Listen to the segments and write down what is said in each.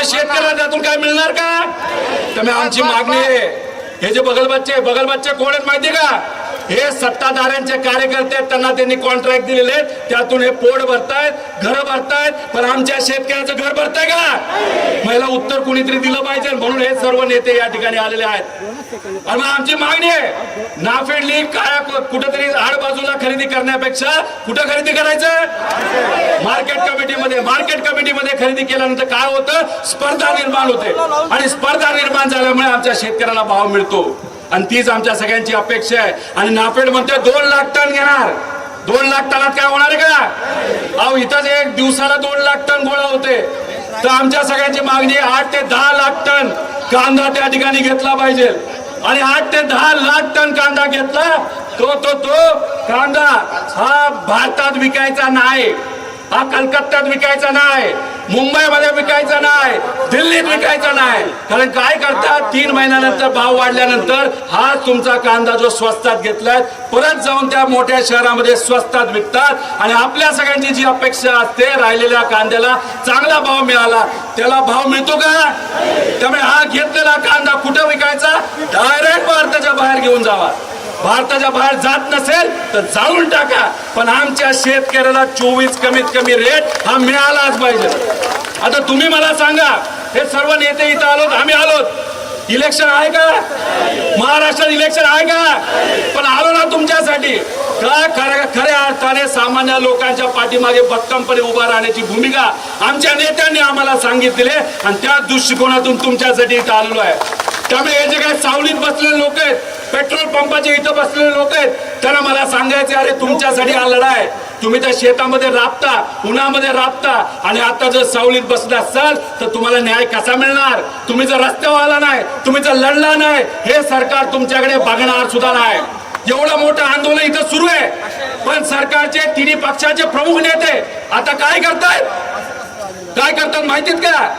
शेतकऱ्याला त्यातून काय मिळणार का? त्यामुळे आमची मागणी आहे, हे जे बगलबच्चे कोण आहेत माहिती का? हे सत्ताधाऱ्यांचे कार्यकर्ते आहेत, त्यांना त्यांनी कॉन्ट्रॅक्ट दिलेले आहेत, त्यातून हे पोट भरतायत, घर भरतायत, पण आमच्या शेतकऱ्याचं घर भरताय का? मला उत्तर कुणीतरी दिलं पाहिजे, म्हणून हे सर्व नेते या ठिकाणी आलेले आहेत. आणि आमची मागणी आहे, नाफेडली काय कुठेतरी आडबाजूला खरेदी करण्यापेक्षा कुठं खरेदी करायचं? मार्केट कमिटीमध्ये खरेदी केल्यानंतर काय होतं? स्पर्धा निर्माण होते, आणि स्पर्धा निर्माण झाल्यामुळे आमच्या शेतकऱ्याला भाव मिळतो, आणि तीच आमच्या सगळ्यांची अपेक्षा आहे. आणि नाफेड म्हणते 2 लाख टन घेणार. 2 लाख टनात काय होणार आहे का? अहो इथंच एक दिवसाला 2 लाख टन गोळा होते. तर आमच्या सगळ्यांची मागणी 8 ते 10 लाख टन कांदा त्या ठिकाणी घेतला पाहिजे. आणि 8 ते 10 लाख टन कांदा घेतला तो कांदा हा भारतात विकायचा नाही, हा कलकत्त्यात विकायचा नाही, मुंबईमध्ये विकायचा नाही, दिल्लीत विकायचा नाही. कारण काय करतात, 3 महिन्यानंतर भाव वाढल्यानंतर हा तुमचा कांदा जो स्वस्तात घेतलाय परत जाऊन त्या मोठ्या शहरामध्ये स्वस्तात विकतात. आणि आपल्या सगळ्यांची जी अपेक्षा असते राहिलेल्या कांद्याला चांगला भाव मिळाला, त्याला भाव मिळतो का? त्यामुळे हा घेतलेला कांदा कुठं विकायचा? डायरेक्ट भारताच्या बाहेर घेऊन जावा. भारताच्या बाहेर जात नसेल तर जाळून टाका, पण आमच्या शेतकऱ्याला 24 कमीत कमी रेट हा मिळालाच पाहिजे. आता तुम्ही मला सांगा, हे सर्व नेते इथं आलोत, आम्ही आलोत, इलेक्शन आहे का? महाराष्ट्रात इलेक्शन आहे का? पण आलो ना तुमच्यासाठी. खऱ्या अर्थाने सामान्य लोकांच्या पाठीमागे भक्कमपणे उभा राहण्याची भूमिका आमच्या नेत्यांनी आम्हाला सांगितली, आणि त्या दृष्टिकोनातून तुमच्यासाठी इथं आलेलो आहे. त्यामुळे हे जे काही सावलीत बसलेले लोक आहेत, पेट्रोल पंपाचे इथं बसलेले लोक आहेत, त्यांना मला सांगायचे, अरे तुमच्यासाठी हा लढा आहे. तुम्ही त्या शेतामध्ये राबता, उन्हामध्ये राबता, आणि आता जर सावलीत बसला असाल तर तुम्हाला न्याय कसा मिळणार? तुम्ही जर रस्त्यावर आला नाही, तुम्ही जर लढला नाही, हे सरकार तुमच्याकडे बघणार सुद्धा नाही. एवढं मोठं आंदोलन इथं सुरू आहे, पण सरकारचे तिन्ही पक्षाचे प्रमुख नेते आता काय करतात माहितीत का?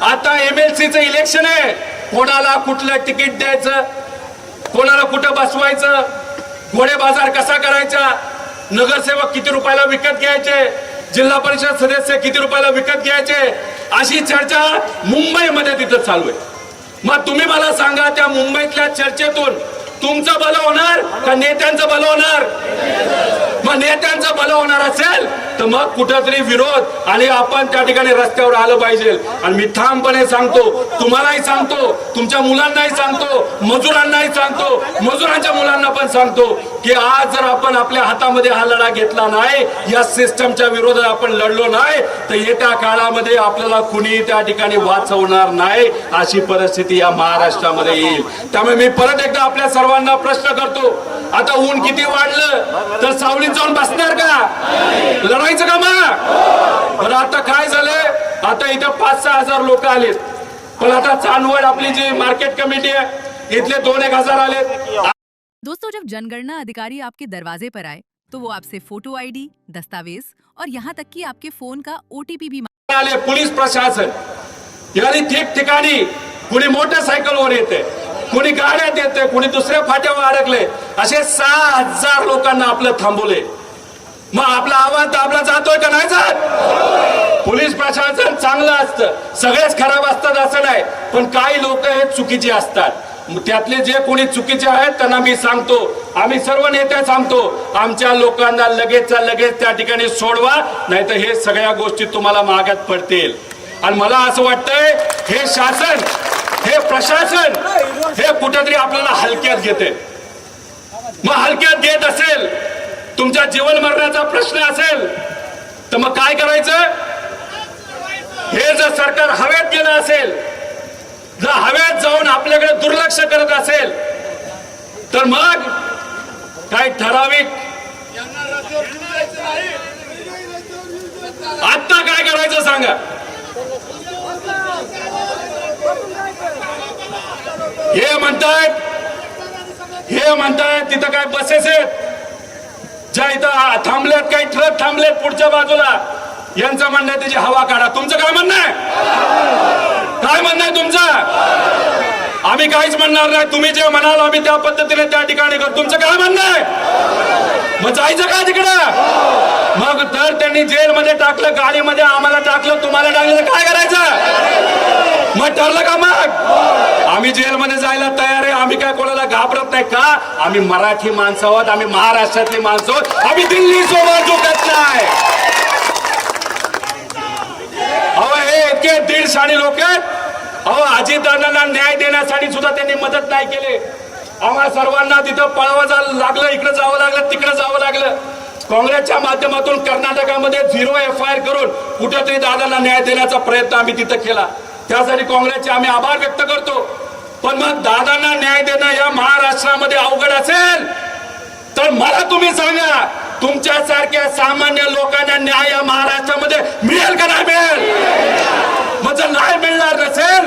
आता MLCचं इलेक्शन आहे, कोणाला कुठलं तिकीट द्यायचं, कोणाला कुठं बसवायचं, घोडे बाजार कसा करायचा, नगरसेवक किती रुपयाला विकत घ्यायचे, जिल्हा परिषद सदस्य किती रुपयाला विकत घ्यायचे, अशी चर्चा मुंबईमध्ये तिथं चालू आहे. मग तुम्ही मला सांगा, त्या मुंबईतल्या चर्चेतून तुमचं भलं होणार का नेत्यांचं भलं होणार? मग नेत्यांचं भलं होणार असेल तर मग कुठंतरी विरोध आणि आपण त्या ठिकाणी रस्त्यावर आलं पाहिजे. आणि मी ठामपणे सांगतो, तुम्हालाही सांगतो, तुमच्या मुलांनाही सांगतो, मजुरांनाही सांगतो, मजुरांच्या मुलांना पण सांगतो की आज जर आपण आपल्या हातामध्ये हा लढा घेतला नाही, या सिस्टमच्या विरोधात आपण लढलो नाही, तर येत्या काळामध्ये आपल्याला कुणी त्या ठिकाणी वाचवणार नाही, अशी परिस्थिती या महाराष्ट्रामध्ये येईल. त्यामुळे मी परत एकदा आपल्या सर्वांना प्रश्न करतो, आता ऊन किती वाढलं तर सावलीत जाऊन बसणार का? लढायचं का मग? पण आता काय झालंय, आता इथं 5-6 हजार लोक आलेत, पण आता चांदवड आपली जी मार्केट कमिटी आहे इथले 2-1 हजार आलेत. दोस्तों, जब जनगणना अधिकारी आपके दरवाजे पर आए तो वो आपसे फोटो आईडी, दस्तावेज और यहाँ तक कि आपके फोन का OTP भी आले. पोलीस प्रशासन यानी ठिकठिकाणी कुणी मोटरसायकलवर येते, कुणी गाड्यात येते, कुणी दुसऱ्या फाट्यावर अडकले, असे 6,000 लोकांना आपलं थांबवले. मग आपला आवाज दाबला जातोय का नाही जात? पोलीस प्रशासन चांगलं असतं, सगळेच खराब असतात असं नाही, पण काही लोक हे चुकीचे असतात. त्यातले जे कोणी चुकीचे आहेत त्यांना मी सांगतो, आम्ही सर्व नेते सांगतो, आमच्या लोकांना लगेचच्या लगेच त्या ठिकाणी सोडवा, नाही तर हे सगळ्या गोष्टी तुम्हाला मागात पडतील. आणि मला असं वाटतंय हे शासन, हे प्रशासन हे कुठेतरी आपल्याला हलक्यात घेते. मग हलक्यात घेत असेल, तुमच्या जीवन मरणाचा प्रश्न असेल तर मग काय करायचं? हे जर सरकार हवेत गेलं असेल, जर हवेत जाऊन आपल्याकडे दुर्लक्ष करत असेल, तर मग काय ठराविक आता काय करायचं सांगा? हे म्हणतायत तिथं काय बसेस आहेत ज्या इथं थांबल्यात, काही ट्रक थांबलेत पुढच्या बाजूला, यांचं म्हणणं आहे त्याची हवा काढा. तुमचं काय म्हणणं आहे? काय म्हणणं आहे तुमचं? आम्ही काहीच म्हणणार नाही, तुम्ही जे म्हणाल आम्ही त्या पद्धतीने त्या ठिकाणी करू. तुमचं काय म्हणणं आहे? मग जायचं का तिकडं? मग तर त्यांनी जेलमध्ये टाकलं, गाडीमध्ये आम्हाला टाकलं, तुम्हाला टाकलं, काय करायचं? मग ठरलं का मग? आम्ही जेलमध्ये जायला तयार आहे. आम्ही काय कोणाला घाबरत नाही का? आम्ही मराठी माणसं आहोत, आम्ही महाराष्ट्रातली माणसं आहोत, आम्ही दिल्ली सोबत झुकत नाही. अहो हे इतके 150 लोक आहेत. अहो अजितदादांना न्याय देण्यासाठी सुद्धा त्यांनी मदत नाही केली. आम्हा सर्वांना तिथं पळावं लागलं, इकडे जावं लागलं, तिकडे जावं लागलं. काँग्रेसच्या माध्यमातून कर्नाटकामध्ये 0 FIR करून कुठेतरी दादांना न्याय देण्याचा प्रयत्न आम्ही तिथं केला. त्यासाठी काँग्रेसचे आम्ही आभार व्यक्त करतो. पण मग दादांना न्याय देणं या महाराष्ट्रामध्ये अवघड असेल तर मला तुम्ही सांगा, तुमच्यासारख्या सामान्य लोकांना न्याय या महाराष्ट्रामध्ये मिळेल का नाही मिळेल? मग जर नाही मिळणार नसेल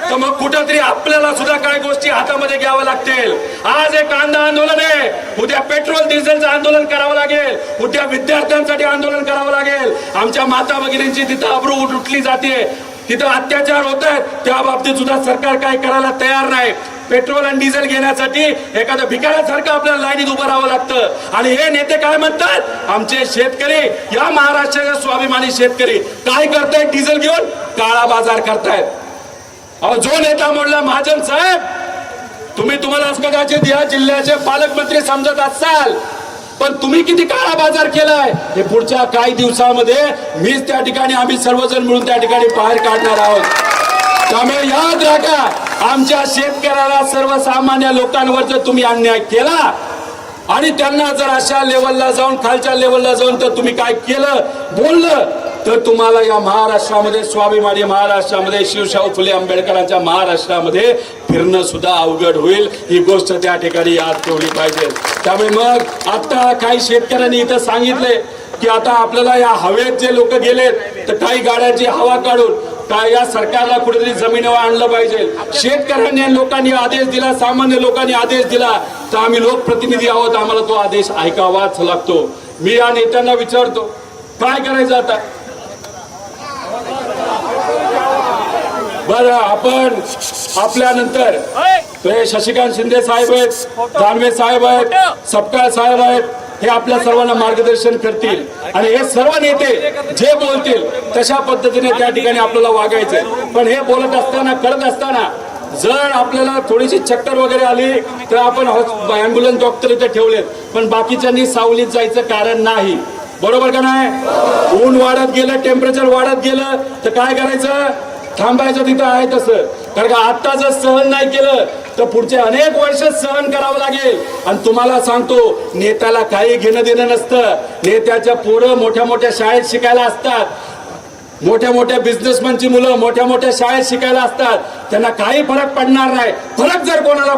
तर मग कुठंतरी आपल्याला सुद्धा काही गोष्टी हातामध्ये घ्याव्या लागतील. आज एक कांदा आंदोलन आहे, उद्या पेट्रोल डिझेलचं आंदोलन करावं लागेल, उद्या विद्यार्थ्यांसाठी आंदोलन करावं लागेल. आमच्या माता भगिनींची तिथं अब्रू उठली जाते, तिथं अत्याचार होत आहेत, त्या बाबतीत सुद्धा सरकार काय करायला तयार नाही. पेट्रोल आणि डिझेल घेण्यासाठी एखाद्या भिकाऱ्यासारखं आपल्याला लाईनीत उभं राहावं लागतं. आणि हे नेते काय म्हणतात, आमचे शेतकरी, या महाराष्ट्राचे स्वाभिमानी शेतकरी काय करतायत? डिझेल घेऊन काळा बाजार करतायत. अहो जो नेता म्हणला महाजन साहेब, तुम्हाला कदाचित या जिल्ह्याचे पालकमंत्री समजत असाल, पण तुम्ही किती काळा बाजार केलाय हे पुढच्या काही दिवसामध्ये मीच त्या ठिकाणी, आम्ही सर्वजण मिळून त्या ठिकाणी बाहेर काढणार आहोत. त्यामुळे याद राखा, आमच्या शेतकऱ्याला, सर्वसामान्य लोकांवर जर तुम्ही अन्याय केला आणि त्यांना जर अशा लेवलला जाऊन, खालच्या लेवलला जाऊन तर तुम्ही काय केलं, बोललं, तर तुम्हाला या महाराष्ट्रामध्ये, स्वाभिमानी महाराष्ट्रामध्ये, शिवशाहू फुले आंबेडकरांच्या महाराष्ट्रामध्ये फिरणं सुद्धा अवघड होईल. ही गोष्ट त्या ठिकाणी याद ठेवली पाहिजे. त्यामुळे मग आता काही शेतकऱ्यांनी इथं सांगितले की आता आपल्याला या हवेत जे लोक गेलेत तर काही गाड्यांची हवा काढून काय या सरकारला कुठेतरी जमिनीवर आणलं पाहिजे. शेतकऱ्यांनी, लोकांनी आदेश दिला, सामान्य लोकांनी आदेश दिला, तर आम्ही लोकप्रतिनिधी आहोत, आम्हाला तो आदेश ऐकावाच लागतो. मी या नेत्यांना विचारतो, काय करायचं आता? बरं, आपण आपल्यानंतर शशिकांत शिंदे साहेब आहेत, दानवे साहेब आहेत, सपकाळ साहेब आहेत, हे आपल्या सर्वांना मार्गदर्शन करतील आणि हे सर्व नेते जे बोलतील तशा पद्धतीने त्या ठिकाणी आपल्याला वागायचंय. पण हे बोलत असताना, करत असताना जर आपल्याला थोडीशी चक्कर वगैरे आली तर आपण अँब्युलन्स डॉक्टर इथे ठेवलेत, पण बाकीच्यांनी सावलीत जायचं कारण नाही. बरोबर का नाही? ऊन वाढत गेलं, टेम्परेचर वाढत गेलं तर काय करायचं? थांबायचं तिथं आहे तसं. कारण का आता जर सहन नाही केलं तर पुढचे अनेक वर्ष सहन करावं लागेल. आणि तुम्हाला सांगतो, नेत्याला काही घेणं देणं नसतं. नेत्याच्या पोरं मोठ्या मोठ्या शाळेत शिकायला असतात, मोठ्या मोठ्या बिझनेसमॅनची मुलं मोठ्या मोठ्या शाळेत शिकायला असतात, त्यांना काही फरक पडणार नाही. फरक जर कोणाला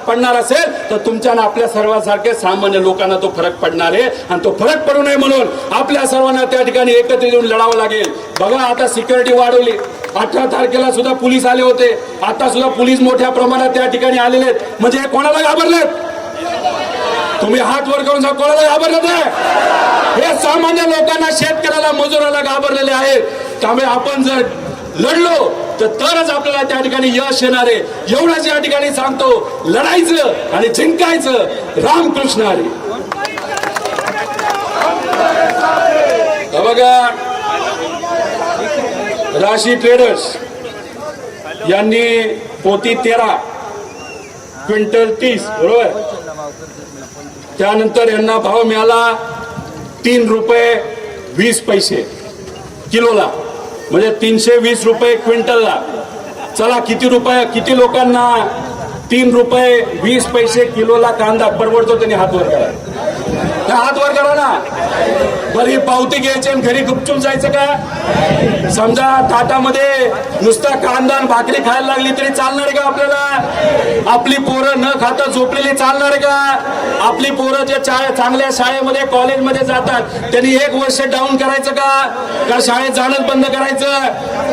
पडणार असेल तर तुमच्या आणि आपल्या सर्वांसारखे सामान्य लोकांना तो फरक पडणार आहे. आणि तो फरक पडू नये म्हणून आपल्या सर्वांना त्या ठिकाणी एकत्र येऊन लढावं लागेल. बघा, आता सिक्युरिटी वाढवली. 18 तारखेला सुद्धा पोलीस आले होते, आता सुद्धा पोलीस मोठ्या प्रमाणात त्या ठिकाणी आलेले आहेत. म्हणजे हे कोणाला घाबरलेत? तुम्ही हात वर करून सांगा, कोणाला घाबरले ते? हे सामान्य लोकांना, शेतकऱ्याला, मजुराला घाबरलेले आहेत. त्यामुळे आपण जर लढलो तर तरच आपल्याला त्या ठिकाणी यश येणार आहे. एवढंच या ठिकाणी सांगतो, लढायचं आणि जिंकायचं. रामकृष्ण हरी. बघा, राशी ट्रेडर्स यांनी पोती 13, क्विंटल 30, बरोबर. त्यानंतर यांना भाव मिळाला ₹3.20 किलोला, म्हणजे 320 रुपये क्विंटलला. चला, किती लोकांना ₹3.20 किलोला कांदा परवडतो? त्यांनी हात वर करा, हात वर करा ना. बरी पावती घ्यायची आणि घरी गुपचूप जायचं का? समजा ताटामध्ये नुसता कांदा आणि भाकरी खायला लागली तरी चालणार का आपल्याला? आपली पोरं न खाता झोपलेली चालणार का? आपली पोरं जे चांगल्या शाळेमध्ये, कॉलेजमध्ये जातात त्यांनी 1 वर्ष डाऊन करायचं का शाळेत जाणंच बंद करायचं?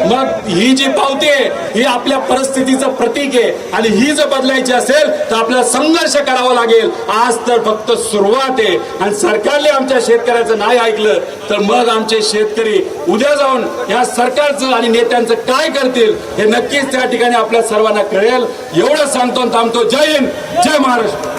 मग ही जी पावती आहे ही आपल्या परिस्थितीचं प्रतीक आहे आणि ही जर बदलायची असेल तर आपल्याला संघर्ष करावा लागेल. आज तर फक्त सुरुवात आहे आणि सरकारने आमच्या शेतकऱ्याचं नाही ऐकलं तर मग आमचे शेतकरी उद्या जाऊन या सरकारचं आणि नेत्यांचं काय करतील हे नक्कीच त्या ठिकाणी आपल्या सर्वांना कळेल. एवढं सांगतो, थांबतो. जय हिंद, जय महाराष्ट्र.